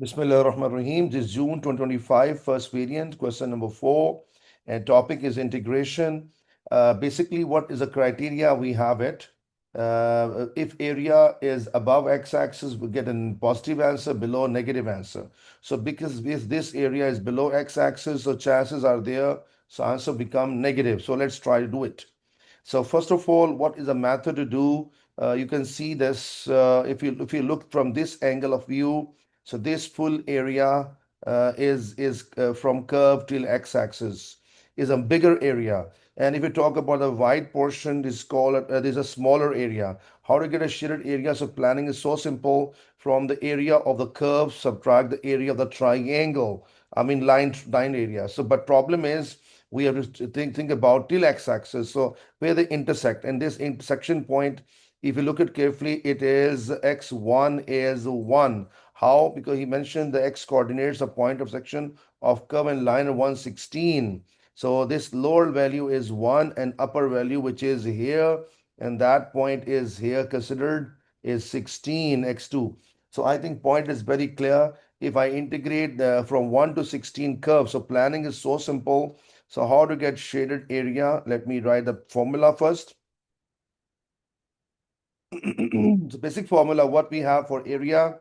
Bismillah ar-Rahman ar-Rahim. This is June 2025, first variant, question number 4. And topic is integration. Basically, what is the criteria? We have it. If area is above x-axis, we get a positive answer, below negative answer. So because this area is below x-axis, so chances are there, so answer become negative. So let's try to do it. So first of all, what is the method to do? You can see this if you look from this angle of view. So this full area is from curve till x-axis is a bigger area. And if you talk about the white portion, this called this is a smaller area. How to get a shaded area? So planning is so simple. From the area of the curve, subtract the area of the triangle. I mean line area. So but problem is we have to think about till x-axis. So where they intersect, and this intersection point, if you look at carefully, it is x1 is 1. How? Because he mentioned the x coordinates, a point of section of curve and line of 116. So this lower value is 1 and upper value, which is here, and that point is here considered is 16 x2. So I think point is very clear. If I integrate from 1 to 16 curves, so planning is so simple. So how to get shaded area? Let me write the formula first. The basic formula, what we have for area,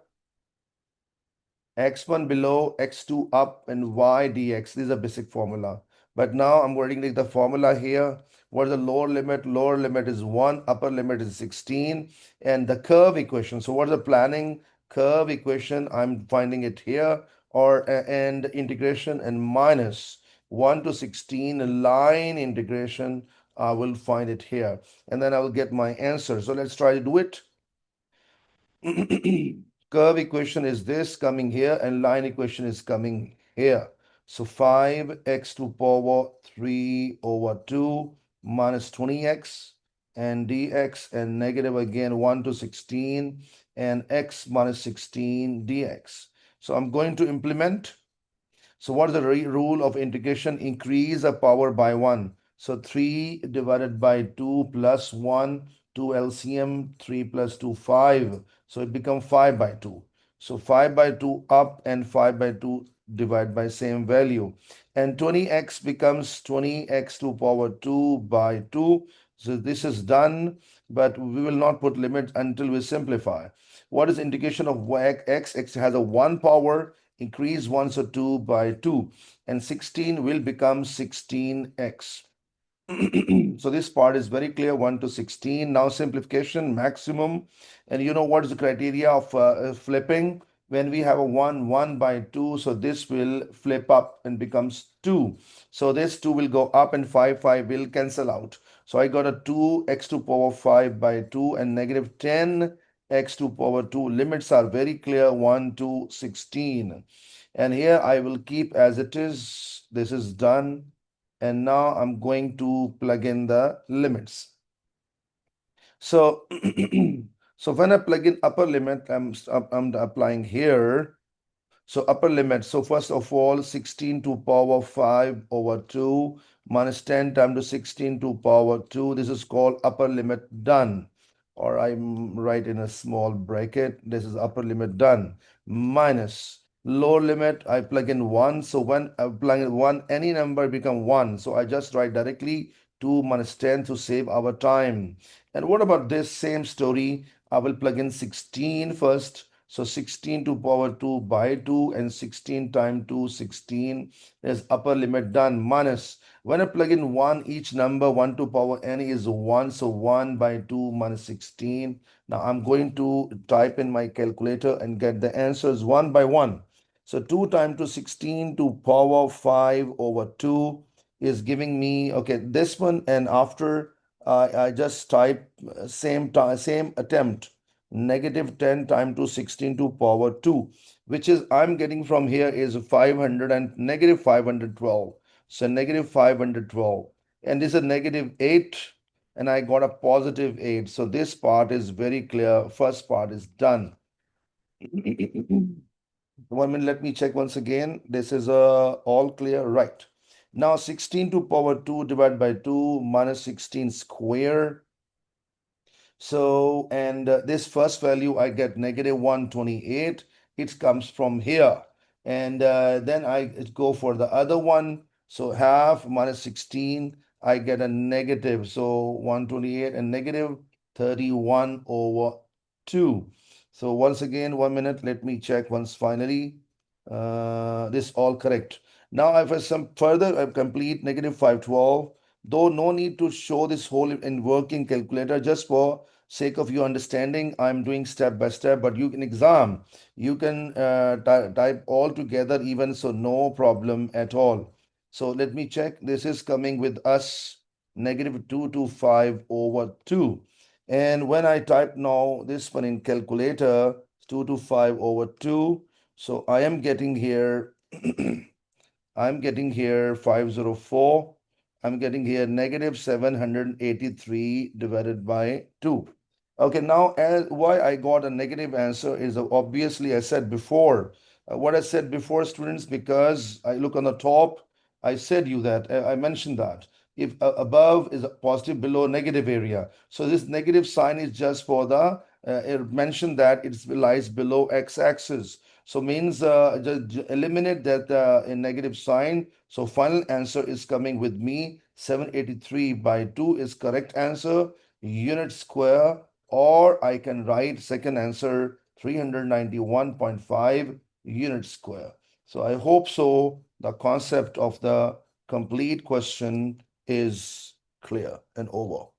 x1 below, x2 up, and y dx. This is a basic formula. But now I'm writing the formula here. What is the lower limit? Lower limit is 1, upper limit is 16. And the curve equation. So what is the planning curve equation? I'm finding it here. Or and integration and minus 1 to 16 line integration. I will find it here. And then I will get my answer. So let's try to do it. Curve equation is this coming here and line equation is coming here. So 5x to power 3 over 2 minus 20x and dx and negative again 1 to 16 and x minus 16 dx. So I'm going to implement. So what is the rule of integration? Increase the power by 1. So 3 divided by 2 plus 1, 2 LCM, 3 plus 2, 5. So it becomes 5 by 2. So 5 by 2 up and 5 by 2 divided by same value. And 20x becomes 20x to power 2 by 2. So this is done, but we will not put limit until we simplify. What is indication of x? X has a 1 power, increase 1, so 2 by 2, and 16 will become 16x. So this part is very clear, 1 to 16. Now simplification, maximum. And you know what is the criteria of flipping? When we have a 1, 1 by 2, so this will flip up and becomes 2. So this 2 will go up and 5, 5 will cancel out. So I got a 2x to power 5 by 2 and negative 10 x to power 2. Limits are very clear, 1 to 16. And here I will keep as it is. This is done. And now I'm going to plug in the limits. So, so when I plug in upper limit, I'm applying here. So upper limit. So first of all, 16 to power 5 over 2 minus 10 times to 16 to power 2. This is called upper limit done. Or I'm right in a small bracket. This is upper limit done. Minus lower limit. I plug in 1. So when I plug in 1, any number become 1. So I just write directly 2 minus 10 to save our time. And what about this same story? I will plug in 16 first. So 16 to power 2 by 2 and 16 times 2, 16 is upper limit done. Minus, when I plug in 1, each number 1 to power n is 1. So 1 by 2 minus 16. Now I'm going to type in my calculator and get the answers 1 by 1. So 2 times to 16 to power 5 over 2 is giving me, okay, this one. And after I just type same attempt, negative 10 times to 16 to power 2, which is I'm getting from here is 500 and negative 512. So negative 512. And this is negative 8, and I got a positive 8. So this part is very clear. First part is done. 1 minute, let me check once again. This is all clear, right? Now 16 to power 2 divided by 2 minus 16 square. So, and this first value, I get negative 128. it comes from here. And then I go for the other one. So half minus 16, I get a negative. So 128 and negative 31 over 2. So once again, 1 minute, let me check once finally. This all correct. Now I have some further complete negative 512. Though no need to show this whole in working calculator, just for sake of your understanding, I'm doing step by step, but you can exam, you can type all together even, so no problem at all. So let me check. This is coming with us negative 225 over 2. And when I type now this one in calculator, 225 over 2, so I am getting here I'm getting here 504. I'm getting here negative 783 divided by 2. Okay, now as why I got a negative answer is obviously I said before. What I said before, students, because I look on the top, I said you that I mentioned that if above is a positive, below negative area. So this negative sign is just for the it mentioned that it lies below x-axis. So means just eliminate that in negative sign. So final answer is coming with me. 783 by 2 is correct answer. Unit square, or I can write second answer 391.5 unit square. So I hope so the concept of the complete question is clear and over.